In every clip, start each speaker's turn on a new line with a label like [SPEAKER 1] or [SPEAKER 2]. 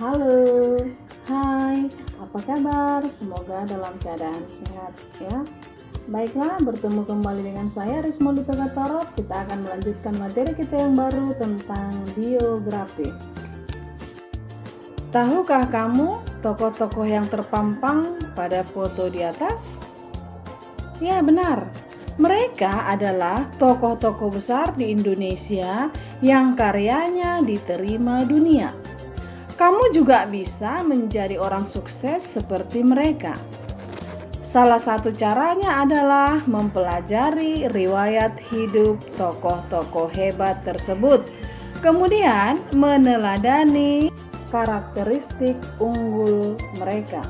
[SPEAKER 1] Halo, hai, apa kabar? Semoga dalam keadaan sehat ya. Baiklah, bertemu kembali dengan saya Rismo Litogatorop. Kita akan melanjutkan materi kita yang baru tentang biografi. Tahukah kamu tokoh-tokoh yang terpampang pada foto di atas? Ya, benar. Mereka adalah tokoh-tokoh besar di Indonesia yang karyanya diterima dunia. Kamu juga bisa menjadi orang sukses seperti mereka. Salah satu caranya adalah mempelajari riwayat hidup tokoh-tokoh hebat tersebut, kemudian meneladani karakteristik unggul mereka.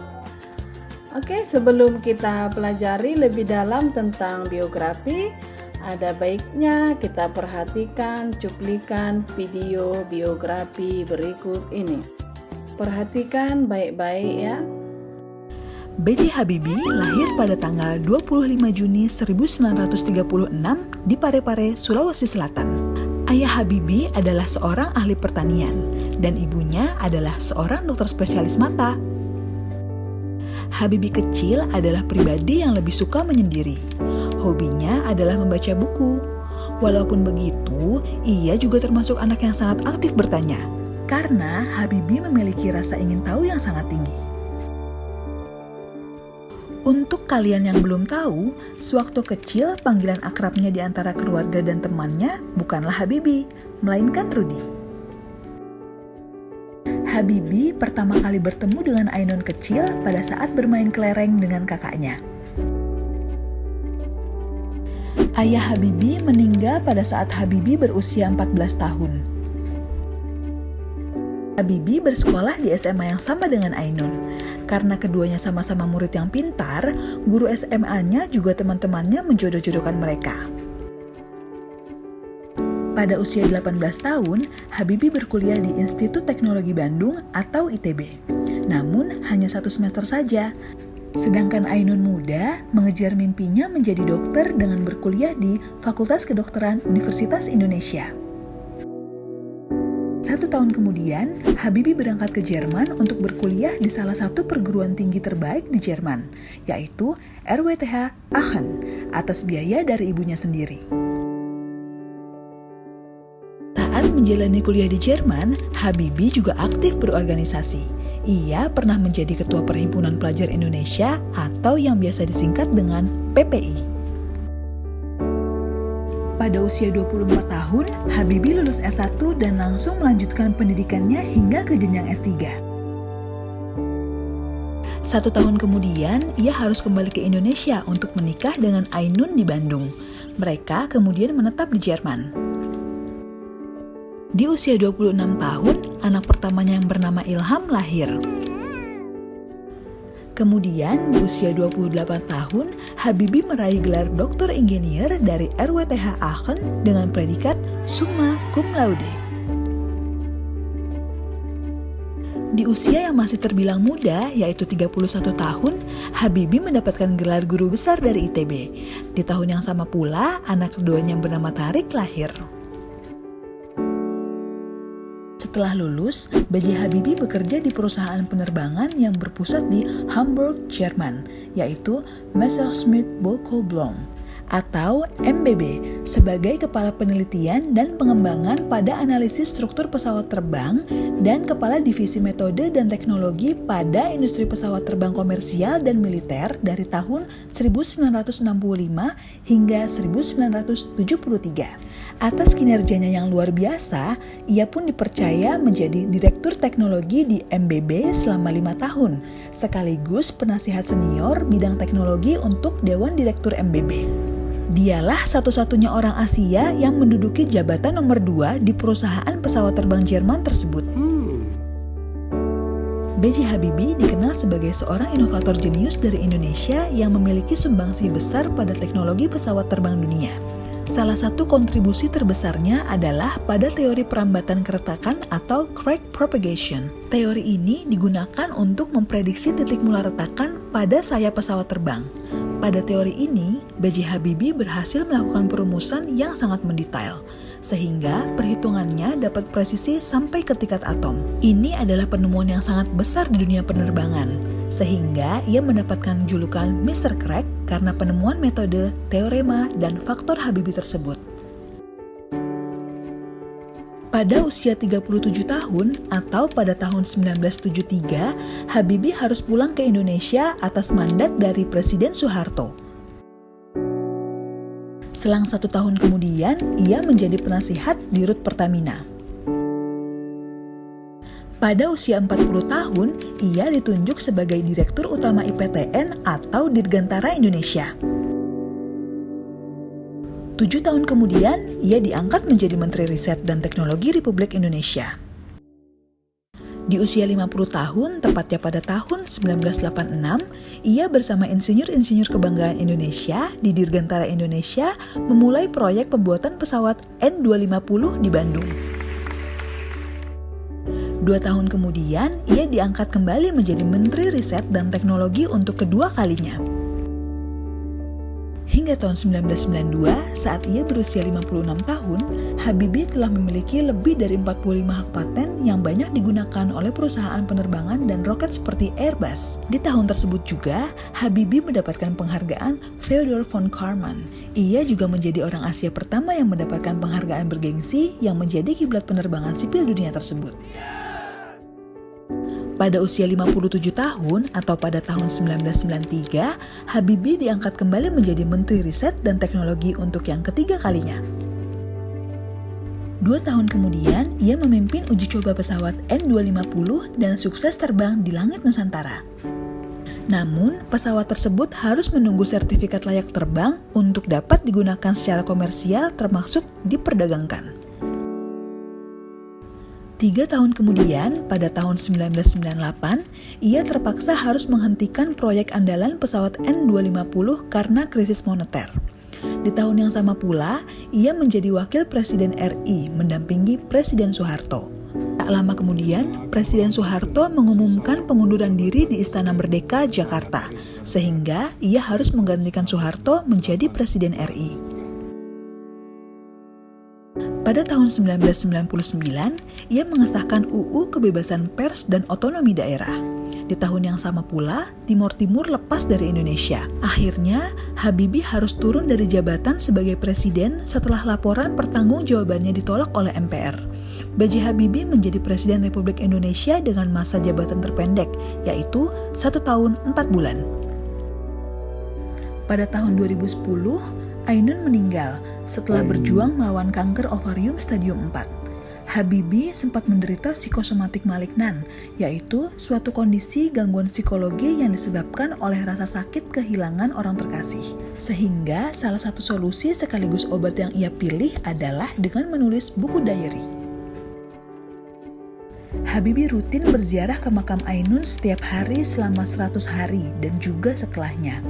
[SPEAKER 1] Oke, sebelum kita pelajari lebih dalam tentang biografi, ada baiknya kita perhatikan cuplikan video biografi berikut ini. Perhatikan baik-baik ya.
[SPEAKER 2] B.J. Habibie lahir pada tanggal 25 Juni 1936 di Parepare, Sulawesi Selatan. Ayah Habibie adalah seorang ahli pertanian dan ibunya adalah seorang dokter spesialis mata. Habibie kecil adalah pribadi yang lebih suka menyendiri. Hobinya adalah membaca buku. Walaupun begitu, ia juga termasuk anak yang sangat aktif bertanya, karena Habibie memiliki rasa ingin tahu yang sangat tinggi. Untuk kalian yang belum tahu, sewaktu kecil panggilan akrabnya di antara keluarga dan temannya bukanlah Habibie, melainkan Rudy. Habibie pertama kali bertemu dengan Ainun kecil pada saat bermain kelereng dengan kakaknya. Ayah Habibie meninggal pada saat Habibie berusia 14 tahun. Habibie bersekolah di SMA yang sama dengan Ainun. Karena keduanya sama-sama murid yang pintar, guru SMA-nya juga teman-temannya menjodoh-jodohkan mereka. Pada usia 18 tahun, Habibie berkuliah di Institut Teknologi Bandung atau ITB. Namun, hanya 1 semester saja. Sedangkan Ainun muda mengejar mimpinya menjadi dokter dengan berkuliah di Fakultas Kedokteran Universitas Indonesia. 1 tahun kemudian, Habibie berangkat ke Jerman untuk berkuliah di salah satu perguruan tinggi terbaik di Jerman, yaitu RWTH Aachen, atas biaya dari ibunya sendiri. Saat menjalani kuliah di Jerman, Habibie juga aktif berorganisasi. Ia pernah menjadi Ketua Perhimpunan Pelajar Indonesia atau yang biasa disingkat dengan PPI. Pada usia 24 tahun, Habibie lulus S1 dan langsung melanjutkan pendidikannya hingga ke jenjang S3. 1 tahun kemudian, ia harus kembali ke Indonesia untuk menikah dengan Ainun di Bandung. Mereka kemudian menetap di Jerman. Di usia 26 tahun, anak pertamanya yang bernama Ilham lahir. Kemudian, di usia 28 tahun, Habibie meraih gelar Doktor Ingenieur dari RWTH Aachen dengan predikat Summa Cum Laude. Di usia yang masih terbilang muda, yaitu 31 tahun, Habibie mendapatkan gelar guru besar dari ITB. Di tahun yang sama pula, anak keduanya yang bernama Tariq lahir. Setelah lulus, B.J. Habibie bekerja di perusahaan penerbangan yang berpusat di Hamburg, Jerman, yaitu Messerschmitt Bölkow Blohm atau MBB, sebagai kepala penelitian dan pengembangan pada analisis struktur pesawat terbang dan kepala divisi metode dan teknologi pada industri pesawat terbang komersial dan militer dari tahun 1965 hingga 1973. Atas kinerjanya yang luar biasa, ia pun dipercaya menjadi Direktur Teknologi di MBB selama 5 tahun, sekaligus penasihat senior bidang teknologi untuk Dewan Direktur MBB. Dialah satu-satunya orang Asia yang menduduki jabatan nomor 2 di perusahaan pesawat terbang Jerman tersebut. B.J. Habibie dikenal sebagai seorang inovator jenius dari Indonesia yang memiliki sumbangsi besar pada teknologi pesawat terbang dunia. Salah satu kontribusi terbesarnya adalah pada teori perambatan keretakan atau crack propagation. Teori ini digunakan untuk memprediksi titik mula retakan pada sayap pesawat terbang. Pada teori ini, B.J. Habibie berhasil melakukan perumusan yang sangat mendetail. sehingga perhitungannya dapat presisi sampai ke tingkat atom. Ini adalah penemuan yang sangat besar di dunia penerbangan, sehingga ia mendapatkan julukan Mr. Crack karena penemuan metode, teorema, dan faktor Habibie tersebut. Pada usia 37 tahun atau pada tahun 1973, Habibie harus pulang ke Indonesia atas mandat dari Presiden Soeharto. Selang 1 tahun kemudian, ia menjadi penasihat di Rut Pertamina. Pada usia 40 tahun, ia ditunjuk sebagai Direktur Utama IPTN atau Dirgantara Indonesia. 7 tahun kemudian, ia diangkat menjadi Menteri Riset dan Teknologi Republik Indonesia. Di usia 50 tahun, tepatnya pada tahun 1986, ia bersama insinyur-insinyur kebanggaan Indonesia di Dirgantara Indonesia memulai proyek pembuatan pesawat N250 di Bandung. 2 tahun kemudian, ia diangkat kembali menjadi Menteri Riset dan Teknologi untuk kedua kalinya. Hingga tahun 1992, saat ia berusia 56 tahun, Habibie telah memiliki lebih dari 45 hak paten yang banyak digunakan oleh perusahaan penerbangan dan roket seperti Airbus. Di tahun tersebut juga, Habibie mendapatkan penghargaan Theodor von Karman. Ia juga menjadi orang Asia pertama yang mendapatkan penghargaan bergengsi yang menjadi kiblat penerbangan sipil dunia tersebut. Pada usia 57 tahun atau pada tahun 1993, Habibie diangkat kembali menjadi Menteri Riset dan Teknologi untuk yang ketiga kalinya. 2 tahun kemudian, ia memimpin uji coba pesawat N250 dan sukses terbang di langit Nusantara. Namun, pesawat tersebut harus menunggu sertifikat layak terbang untuk dapat digunakan secara komersial termasuk diperdagangkan. 3 tahun kemudian, pada tahun 1998, ia terpaksa harus menghentikan proyek andalan pesawat N250 karena krisis moneter. Di tahun yang sama pula, ia menjadi wakil Presiden RI mendampingi Presiden Soeharto. Tak lama kemudian, Presiden Soeharto mengumumkan pengunduran diri di Istana Merdeka, Jakarta, sehingga ia harus menggantikan Soeharto menjadi Presiden RI. Pada tahun 1999, ia mengesahkan UU Kebebasan Pers dan Otonomi Daerah. Di tahun yang sama pula, Timor Timur lepas dari Indonesia. Akhirnya, Habibie harus turun dari jabatan sebagai presiden setelah laporan pertanggungjawabannya ditolak oleh MPR. B.J. Habibie menjadi Presiden Republik Indonesia dengan masa jabatan terpendek, yaitu 1 tahun 4 bulan. Pada tahun 2010, Ainun meninggal setelah berjuang melawan kanker ovarium stadium 4. Habibie sempat menderita psikosomatik malignan, yaitu suatu kondisi gangguan psikologi yang disebabkan oleh rasa sakit kehilangan orang terkasih. Sehingga salah satu solusi sekaligus obat yang ia pilih adalah dengan menulis buku diary. Habibie rutin berziarah ke makam Ainun setiap hari selama 100 hari dan juga setelahnya.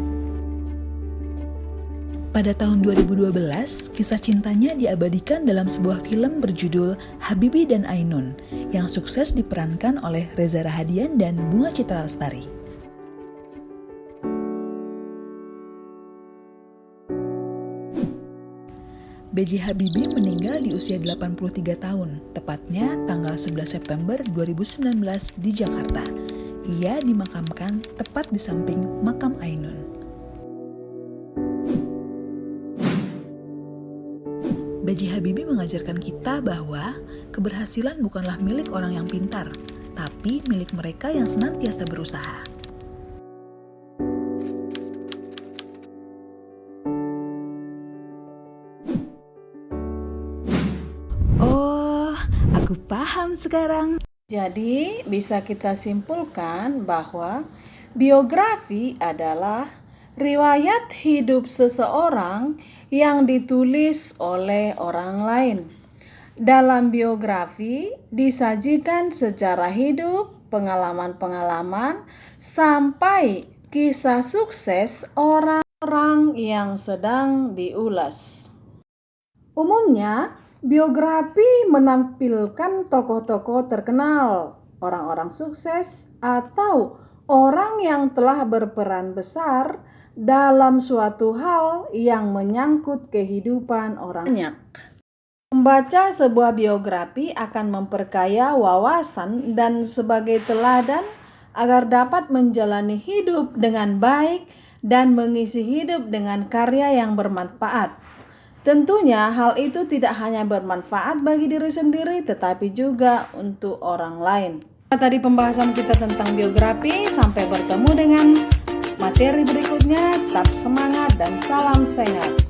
[SPEAKER 2] Pada tahun 2012, kisah cintanya diabadikan dalam sebuah film berjudul Habibie dan Ainun yang sukses diperankan oleh Reza Rahadian dan Bunga Citra Lestari. B.J. Habibie meninggal di usia 83 tahun, tepatnya tanggal 11 September 2019 di Jakarta. Ia dimakamkan tepat di samping makam Ainun. B.J. Habibie mengajarkan kita bahwa keberhasilan bukanlah milik orang yang pintar, tapi milik mereka yang senantiasa berusaha. Oh, aku paham sekarang.
[SPEAKER 1] Jadi, bisa kita simpulkan bahwa biografi adalah riwayat hidup seseorang yang ditulis oleh orang lain. Dalam biografi disajikan sejarah hidup, pengalaman-pengalaman, sampai kisah sukses orang-orang yang sedang diulas. Umumnya, biografi menampilkan tokoh-tokoh terkenal, orang-orang sukses, atau orang yang telah berperan besar dalam suatu hal yang menyangkut kehidupan orang banyak. Membaca sebuah biografi akan memperkaya wawasan dan sebagai teladan agar dapat menjalani hidup dengan baik dan mengisi hidup dengan karya yang bermanfaat. Tentunya hal itu tidak hanya bermanfaat bagi diri sendiri tetapi juga untuk orang lain. Tadi pembahasan kita tentang biografi, sampai bertemu dengan materi berikutnya. Tetap semangat dan salam sehat.